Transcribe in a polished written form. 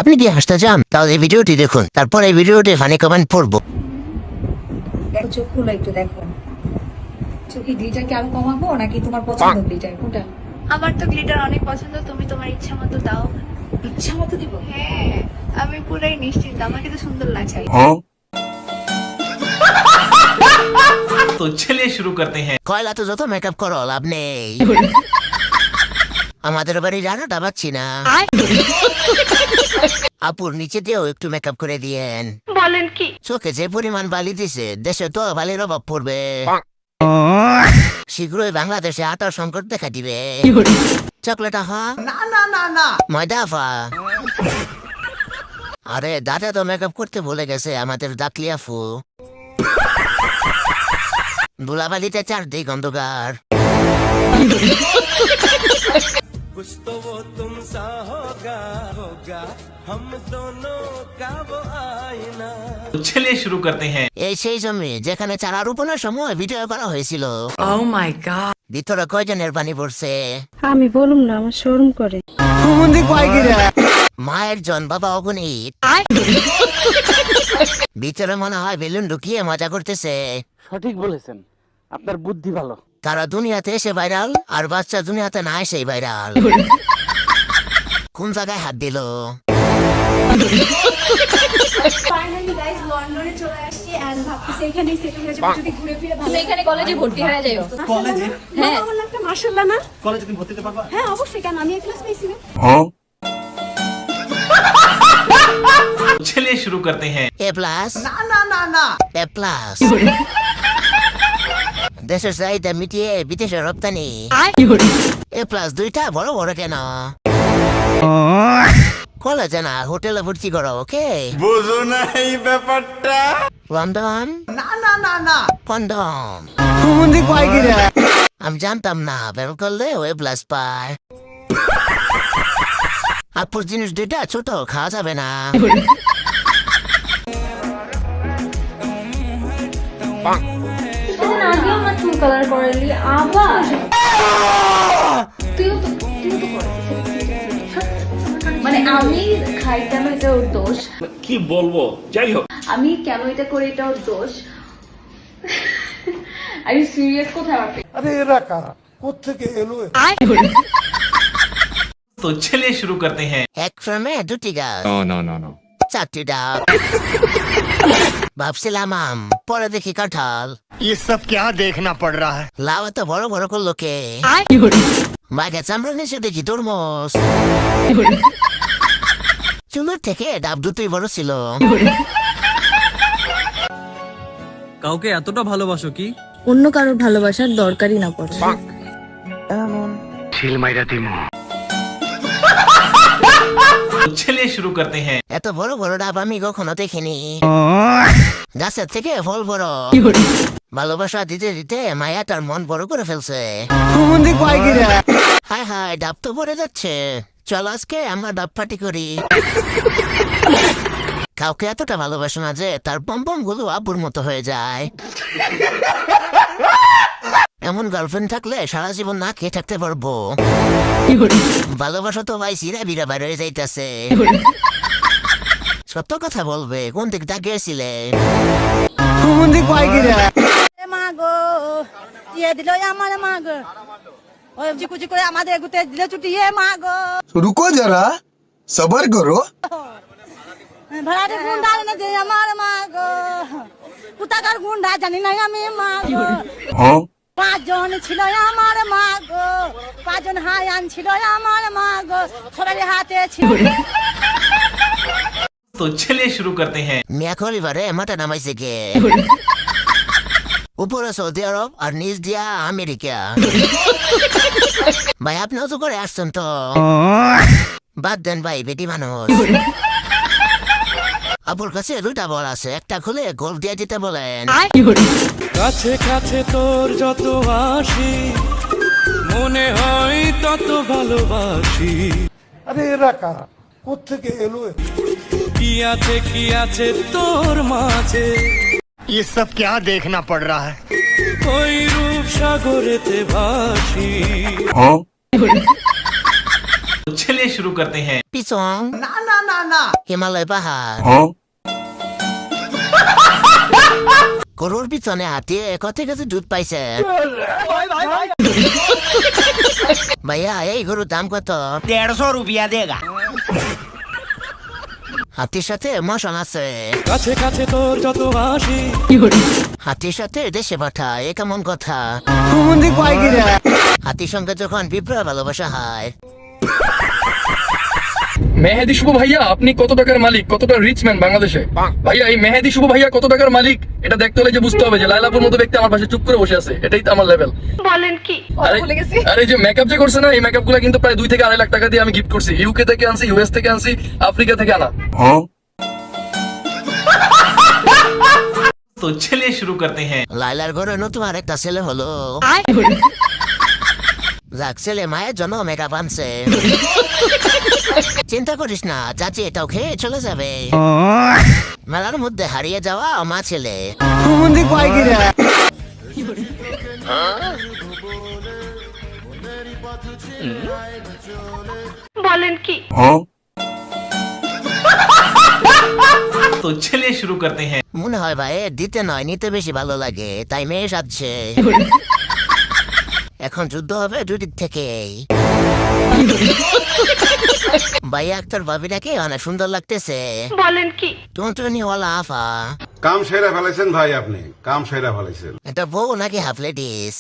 আপনি কি হাসতে চান তাহলে এই ভিডিওটি দেখুন, তারপর এই ভিডিওটি ফানি কমেন্ট পড়বো। দেখো চোখ খুলো একটু, দেখো চোখে গ্লিটার কি আরো কমাবো নাকি তোমার পছন্দ গ্লিটার কোনটা? আমার তো গ্লিটার অনেক পছন্দ, তুমি তোমার ইচ্ছা মতো দাও। ইচ্ছা মতো দিব? হ্যাঁ, আমি পুরাই নিশ্চিন্ত, আমাকে তো সুন্দর লাগছে। तो चलिए शुरू करते हैं। কয়লা তো যত মেকআপ করো লাভ নেই। আমাদের বাড়ি রান্নাটা পাচ্ছি না। আপুর নিচে দিয়েও একটু মেকআপ করে দিয়েন। বলেন কি? চোখে যে পরিমাণ বালি দিছে, দেশে তো বালির অভাব পড়বে। শীঘ্রই বাংলাদেশে আটার সংকট দেখা দিবে। চকলেট আহা না ময়দা আফা। আরে দাদা তো মেকআপ করতে ভুলে গেছে আমাদের দাকলি আফু। ধুলাবালিতে চারদিক অন্ধকার। कुछ तो वो तुमसा होगा हम दोनों का वो आईना। तो चलिए शुरू करते हैं। এই সেই জমি যেখানে চারা রোপণের সময় ভিডিও করা হয়েছিল। Oh my god, ভিতরে কয়জনের পানি পড়ছে? আমি বলুম না, আমার শরম করে। মায়ের জন বাবা অগণিত। ভিতরে মনে হয় বেলুন ঢুকিয়ে মজা করতেছে। সঠিক বলেছেন, আপনার বুদ্ধি ভালো। তারা দুনিয়াতে এসে ভাইরাল, আর বাচ্চা দুনিয়াতে না এসেই ভাইরাল। কোন জায়গায় হাত দিল? ফাইনালি গাইস, লন্ডনে চলে আসছি এন্ড ভাবতেছি এখানেই সেটেল হয়ে যাব, যদি ঘুরে ফিরে ভালো। তুমি এখানে কলেজে ভর্তি হয়ে যাও। কলেজে? হ্যাঁ, ভালো লাগছে মাশাআল্লাহ না? কলেজে তুমি ভর্তি হতে পারবা? হ্যাঁ অবশ্যই, কেন আমি ক্লাস পেয়েছি না। तो चलिए शुरू करते हैं। এ প্লাস এ প্লাস। দেশের চাহিদা মিটিয়ে বিদেশে রপ্তানি। এ প্লাস দুইটা বড় বড় কেন? কলেজে না, হোটেলে ভর্তি করো। ওকে, বুঝো না এই ব্যাপারটা? লন্ডন না কন্ডম। আমি জানতাম না বের করলে ওয়ে প্লাস পায়। আপুর জিনিস দুইটা ছোট, খাওয়া যাবে না। আগেও আমার চুল কালার করালি, আবার তুইও তো মানে আমি খাই কেন, এটা ওর দোষ। কি বলবো, যাই হোক। আমি কেন এটা করি, এটা ওর দোষ। আর সিরিয়াস কোথায় আমার? আরে এরা কারা, কোত্থেকে এলো? तो चलिए शुरू करते हैं। এক ফ্রেমে দুটি গাছ, চারটি ডাক। ভাবছিলাম আম, পরে দেখি কাঁঠাল। ये सब क्या देखना पड़ रहा है? লাউ এত বড় বড় করলো কে? মাকে চামড়া নিচে দেখি তরমুজ। চুলের থেকে ডাব দুটোই বড় ছিল। কাউকে এতটা ভালোবাসো কি অন্য কারোর ভালোবাসার দরকারই না পড়ে। तो चलिए शुरू करते हैं। এত বড় বড় ডাব আমি কখনো দেখিনি। গাছের থেকে ফল বড়। ভালোবাসা দিতে দিতে মায়া তার মন বড় করে ফেলছে। হায় হায়, ডাব তো পড়ে যাচ্ছে। চল আজকে আমরা ডাব পার্টি করি। কাউকে এতটা ভালোবাসে না যে তার পম্পম গুলো আব্বুর মতো হয়ে যায়। এমন গার্লফ্রেন্ড থাকলে সারা জীবন না খেয়ে থাকতে পারবো। ভালোবাসা তো ভাই সিরা বিরা বাইরে হয়ে যাইতেছে। সত্য কথা বলবে, কোন দিক তাকিয়েছিলে? মাগো ইয়ে দিল আমার মাগো, ওই চিকুচি করে আমাদের এগুতে দিল ছুটি। এ মাগো रुको जरा, सबर करो। ভাড়াটে গুন্ডা এনে দে আমার মাগো, কোথাকার গুন্ডা জানি না আমি মাগো। পাঁচজন ছিল আমার মাগো, পাঁচজন হায়ান ছিল আমার মাগো, সবাই হাতে ছিল। तो चलिए शुरू करते हैं। মিয়া খলিফারে মাথা নামাইছে কে? উপরে সৌদি আরব আর নিচ দিয়া আমেরিকা। ভাই আপনিও তো করে আসছেন তো, বাদ দেন ভাই, বেটি মানুষ। আপুর কাছে দুইটা বল আছে, একটা খুলে গোল দিয়ে দিতে বলেন। কাছে কাছে তোর যত আসি মনে হয় তত ভালোবাসি। আরে এরা কারা, কোত্থেকে এলো? কি আছে তোর মাঝে? ये सब क्या देखना पड़ रहा है? ওই রূপ সাগরেতে ভাসি। चलिए शुरू करते हैं। পিছন না হিমালয় পাহাড় গরুর পিছনে হাতিয়ে কত কেজি দুধ পাইছে ভাইয়া এই গরুর দাম কত? 150 रुपया देगा। হাতির সাথে মশন আছে, কাছে কাছে তোর যত হাসি হাতির সাথে দেশে পাঠায়, এ কেমন কথা? হাতির সঙ্গে যখন বিপ্লব ভালোবাসা হয়। মেহেদি শুভ ভাইয়া আপনি কত টাকার মালিক, কতটা রিচ ম্যান বাংলাদেশে? ভাইয়া এই মেহেদি শুভ ভাইয়া কত টাকার মালিক এটা দেখতে হলে যে বুঝতে হবে যে লাইলাপুর মতো ব্যক্তি আমার পাশে চুপ করে বসে আছে, এটাই তো আমার লেভেল। বলেন কি? আরে এই যে মেকআপ যে করছে না, এই মেকআপ গুলা কিন্তু প্রায় 2 থেকে 2.5 লাখ টাকা দিয়ে আমি গিফট করছি। ইউকে থেকে আনছি, ইউএস থেকে আনছি, আফ্রিকা থেকে আনা। तो चलिए शुरू करते हैं। লাইলার ঘরে নতুন আর একটা ছেলে হলো। যাক, ছেলে মায়ের জন্য মেকআপ আনছে। চিন্তা করিস না, চাচি এটাও খেয়ে চলে যাবে। মেলার মধ্যে হারিয়ে যাওয়া মা ছেলে। বলেন কি? तो चलिए शुरू करते हैं। মনে হয় ভাই দিতে নয় নিতে বেশি ভালো লাগে, তাই মেয়ে সাজছে। এখন যুদ্ধ হবে দুই দিক থেকে। ভাই আক্তার ভাবিটাকে অনেক সুন্দর লাগতেছে। বলেন কি? টুনটুনিওয়ালা আফা। काम सेरा फैलाइছেন ভাই, আপনি काम सेरा फैलाइছেন। এটা বউ নাকি হাফ লেডিস?